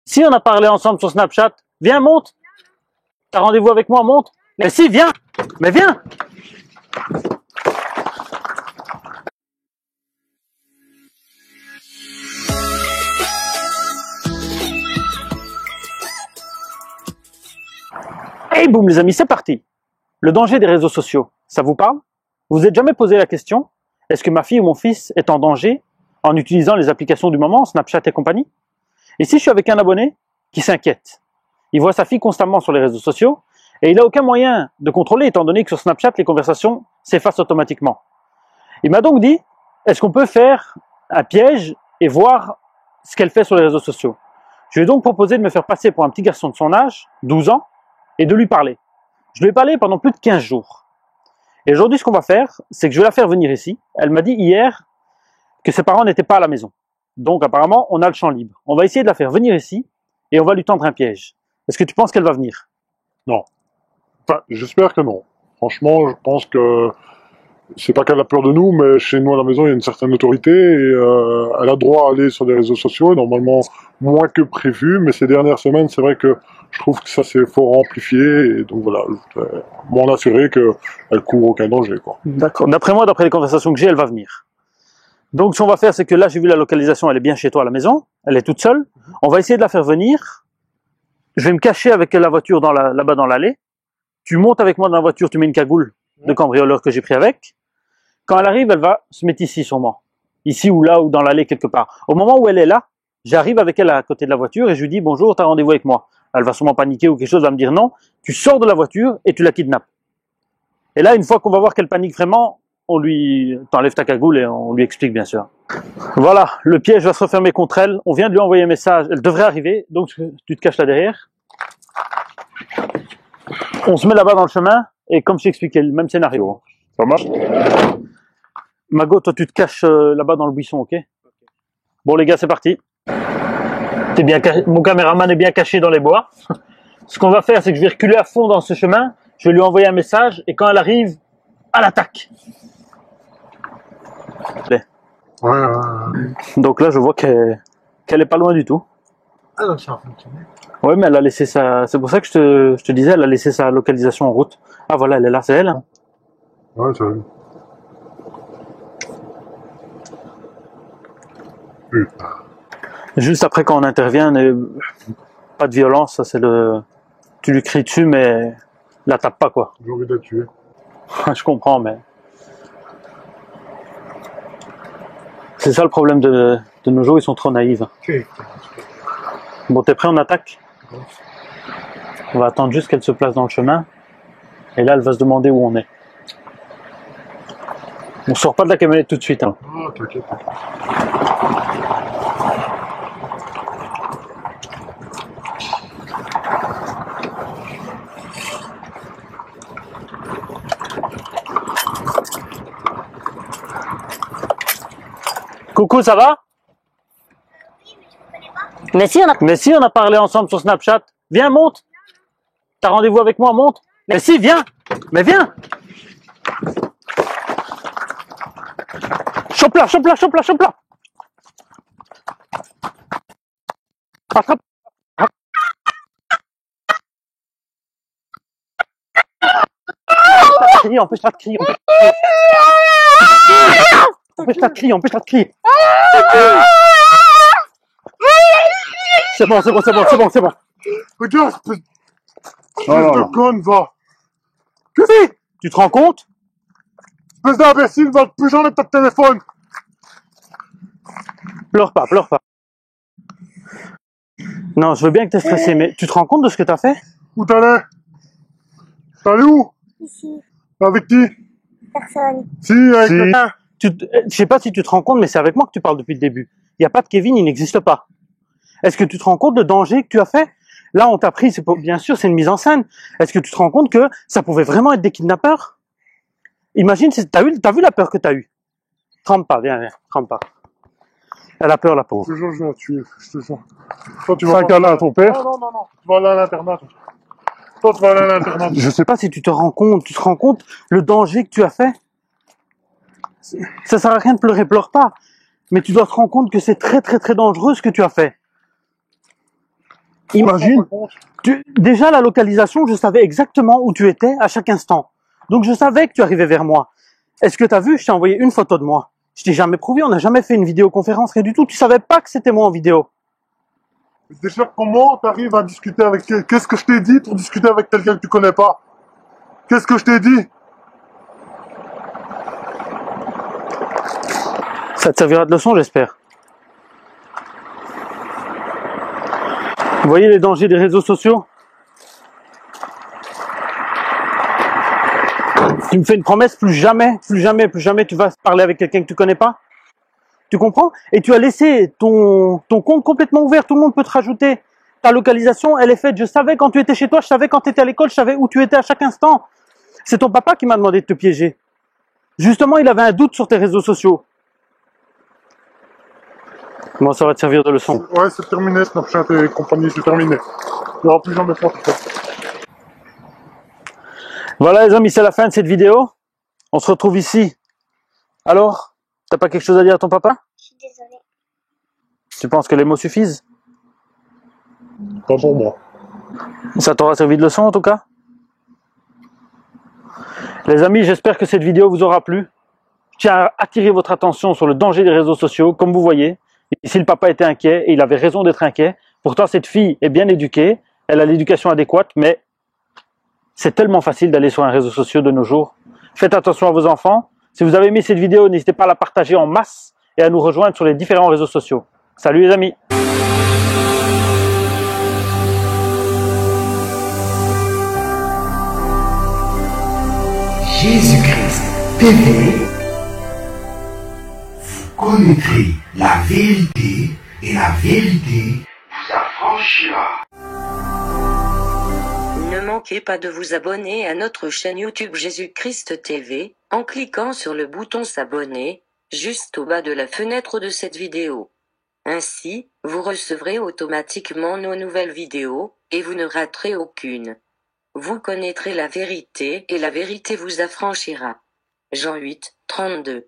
Si on a parlé ensemble sur Snapchat, viens, monte. T'as rendez-vous avec moi, monte. Mais si, viens. Mais viens. Hey, boum les amis, c'est parti. Le danger des réseaux sociaux, ça vous parle? Vous vous êtes jamais posé la question, est-ce que ma fille ou mon fils est en danger en utilisant les applications du moment, Snapchat et compagnie? Et si je suis avec un abonné qui s'inquiète, il voit sa fille constamment sur les réseaux sociaux et il n'a aucun moyen de contrôler étant donné que sur Snapchat, les conversations s'effacent automatiquement. Il m'a donc dit, est-ce qu'on peut faire un piège et voir ce qu'elle fait sur les réseaux sociaux? Je lui ai donc proposé de me faire passer pour un petit garçon de son âge, 12 ans, et de lui parler. Je lui ai parlé pendant plus de 15 jours. Et aujourd'hui, ce qu'on va faire, c'est que je vais la faire venir ici. Elle m'a dit hier que ses parents n'étaient pas à la maison. Donc apparemment, on a le champ libre. On va essayer de la faire venir ici et on va lui tendre un piège. Est-ce que tu penses qu'elle va venir? Non. Enfin, j'espère que non. Franchement, je pense que c'est pas qu'elle a peur de nous, mais chez nous à la maison, il y a une certaine autorité et elle a droit à aller sur les réseaux sociaux, normalement moins que prévu, mais ces dernières semaines, c'est vrai que je trouve que ça s'est fort amplifié et donc voilà, je voudrais m'en assurer qu'elle court aucun danger, quoi. D'accord. D'après moi, d'après les conversations que j'ai, elle va venir. Donc ce qu'on va faire, c'est que là, j'ai vu la localisation, elle est bien chez toi à la maison, elle est toute seule. On va essayer de la faire venir. Je vais me cacher avec la voiture là-bas dans l'allée. Tu montes avec moi dans la voiture, tu mets une cagoule de cambrioleur que j'ai pris avec. Quand elle arrive, elle va se mettre ici sûrement. Ici ou là ou dans l'allée quelque part. Au moment où elle est là, j'arrive avec elle à côté de la voiture et je lui dis bonjour, t'as rendez-vous avec moi. Elle va sûrement paniquer ou quelque chose, va me dire non. Tu sors de la voiture et tu la kidnappes. Et là, une fois qu'on va voir qu'elle panique vraiment, t'enlèves ta cagoule et on lui explique bien sûr. Voilà, le piège va se refermer contre elle. On vient de lui envoyer un message, elle devrait arriver. Donc tu te caches là derrière. On se met là-bas dans le chemin et comme je t'ai expliqué, le même scénario. Ça marche? Mago, toi tu te caches là-bas dans le buisson, ok? Bon les gars, c'est parti. Mon caméraman est bien caché dans les bois. Ce qu'on va faire, c'est que je vais reculer à fond dans ce chemin. Je vais lui envoyer un message et quand elle arrive, à l'attaque. Ouais. Donc là, je vois qu'elle est pas loin du tout. Ah donc ça a fonctionné. Ouais, mais elle a laissé sa... C'est pour ça que je te disais, elle a laissé sa localisation en route. Ah voilà, elle est là, c'est elle. Hein. Ouais, c'est elle. Putain. Juste après, quand on intervient, pas de violence, ça c'est le... Tu lui cries dessus, mais la tape pas, quoi. J'ai envie de la tuer. Je comprends, mais... C'est ça le problème de nos jours, ils sont trop naïfs. Bon, t'es prêt, on attaque? On va attendre juste qu'elle se place dans le chemin. Et là, elle va se demander où on est. On sort pas de la camionnette tout de suite. Hein. Ah, t'inquiète. Coucou, ça va? Mais si, on a parlé ensemble sur Snapchat. Viens, monte. T'as rendez-vous avec moi, monte. Mais si, viens. Mais viens. Chope-la, chope-la, chope-la, chope-la. Attrape. Empêche-la de crier, empêche-la de crier. Empêche-la de crier. C'est bon. Regarde, espèce de conne, va. Qu'est-ce que c'est? Tu te rends compte? Espèce d'imbécile, va, plus jamais de ta téléphone. Pleure pas. Non, je veux bien que t'es stressé, mais tu te rends compte de ce que t'as fait? Où t'allais? T'allais où? Ici, Avec qui? personne. Si, avec Si. quelqu'un. Je sais pas si tu te rends compte, mais c'est avec moi que tu parles depuis le début. Il n'y a pas de Kevin, il n'existe pas. Est-ce que tu te rends compte du danger que tu as fait? Là, on t'a pris, bien sûr, c'est une mise en scène. Est-ce que tu te rends compte que ça pouvait vraiment être des kidnappeurs? Imagine, t'as vu la peur que t'as eue? Trempe pas, viens, trempe pas. Elle a peur, la pauvre. Je te jure, je vais la tuer, je te jure. Toi, tu vas pas... câlin à ton père? Non. Tu vas aller à l'internat. Toi, tu vas aller à l'internat. Je sais pas si tu te rends compte le danger que tu as fait? Ça sert à rien de pleurer, pleure pas. Mais tu dois te rendre compte que c'est très dangereux ce que tu as fait. Imagine, déjà la localisation, je savais exactement où tu étais à chaque instant. Donc je savais que tu arrivais vers moi. Est-ce que tu as vu, je t'ai envoyé une photo de moi. Je t'ai jamais prouvé, on n'a jamais fait une vidéoconférence, rien du tout. Tu savais pas que c'était moi en vidéo. Déjà, comment tu arrives à discuter avec... Qu'est-ce que je t'ai dit pour discuter avec quelqu'un que tu connais pas? Qu'est-ce que je t'ai dit? Ça te servira de leçon, j'espère. Vous voyez les dangers des réseaux sociaux? Tu me fais une promesse, plus jamais tu vas parler avec quelqu'un que tu connais pas. Tu comprends? Et tu as laissé ton compte complètement ouvert, tout le monde peut te rajouter. Ta localisation, elle est faite. Je savais quand tu étais chez toi, je savais quand tu étais à l'école, je savais où tu étais à chaque instant. C'est ton papa qui m'a demandé de te piéger. Justement, il avait un doute sur tes réseaux sociaux. Bon, ça va te servir de leçon. Ouais, c'est terminé, Snapchat et compagnie, c'est terminé. Il n'y aura plus jamais ça. Voilà les amis, c'est la fin de cette vidéo. On se retrouve ici. Alors, t'as pas quelque chose à dire à ton papa? Je suis désolée. Tu penses que les mots suffisent? Pas pour moi. Ça t'aura servi de leçon en tout cas? Les amis, j'espère que cette vidéo vous aura plu. Je tiens à attirer votre attention sur le danger des réseaux sociaux. Comme vous voyez, ici le papa était inquiet et il avait raison d'être inquiet. Pourtant, cette fille est bien éduquée, elle a l'éducation adéquate, mais c'est tellement facile d'aller sur un réseau social de nos jours. Faites attention à vos enfants. Si vous avez aimé cette vidéo, n'hésitez pas à la partager en masse et à nous rejoindre sur les différents réseaux sociaux. Salut les amis! Jésus-Christ TV, vous connaîtrez la vérité et la vérité vous affranchira. Ne manquez pas de vous abonner à notre chaîne YouTube Jésus-Christ TV, en cliquant sur le bouton s'abonner, juste au bas de la fenêtre de cette vidéo. Ainsi, vous recevrez automatiquement nos nouvelles vidéos, et vous ne raterez aucune. Vous connaîtrez la vérité et la vérité vous affranchira. Jean 8, 32.